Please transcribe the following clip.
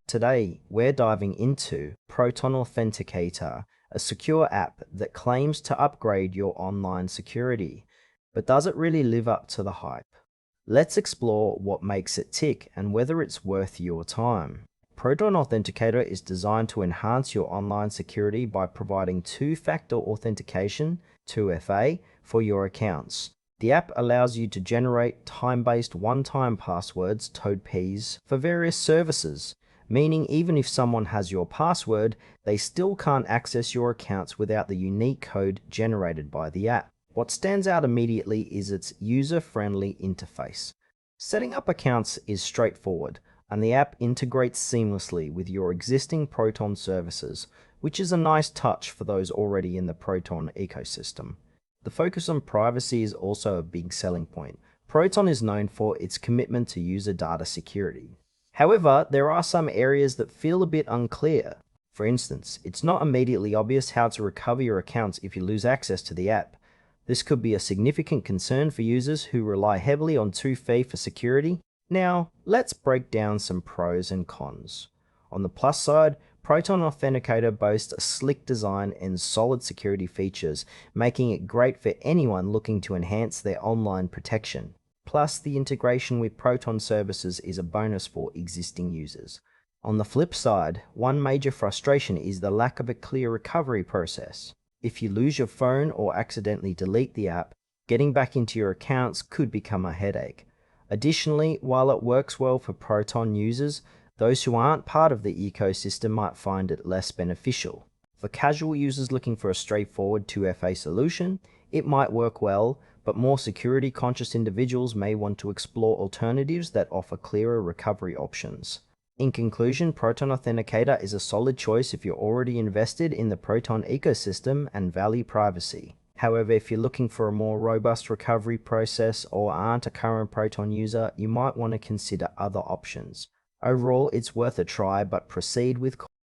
Today, we're diving into Proton Authenticator, a secure app that claims to upgrade your online security. But does it really live up to the hype? Let's explore what makes it tick and whether it's worth your time. Proton Authenticator is designed to enhance your online security by providing two-factor authentication, 2FA, for your accounts. The app allows you to generate time-based one-time passwords, TOTPs, for various services, meaning even if someone has your password, they still can't access your accounts without the unique code generated by the app. What stands out immediately is its user-friendly interface. Setting up accounts is straightforward, and the app integrates seamlessly with your existing Proton services, which is a nice touch for those already in the Proton ecosystem. The focus on privacy is also a big selling point. Proton is known for its commitment to user data security. However, there are some areas that feel a bit unclear. For instance, it's not immediately obvious how to recover your accounts if you lose access to the app. This could be a significant concern for users who rely heavily on 2FA for security. Now, let's break down some pros and cons. On the plus side, Proton Authenticator boasts a sleek design and solid security features, making it great for anyone looking to enhance their online protection. Plus, the integration with Proton services is a bonus for existing users. On the flip side, one major frustration is the lack of a clear recovery process. If you lose your phone or accidentally delete the app, getting back into your accounts could become a headache. Additionally, while it works well for Proton users, those who aren't part of the ecosystem might find it less beneficial. For casual users looking for a straightforward 2FA solution, it might work well, but more security-conscious individuals may want to explore alternatives that offer clearer recovery options. In conclusion, Proton Authenticator is a solid choice if you're already invested in the Proton ecosystem and value privacy. However, if you're looking for a more robust recovery process or aren't a current Proton user, you might want to consider other options. Overall, it's worth a try, but proceed with caution.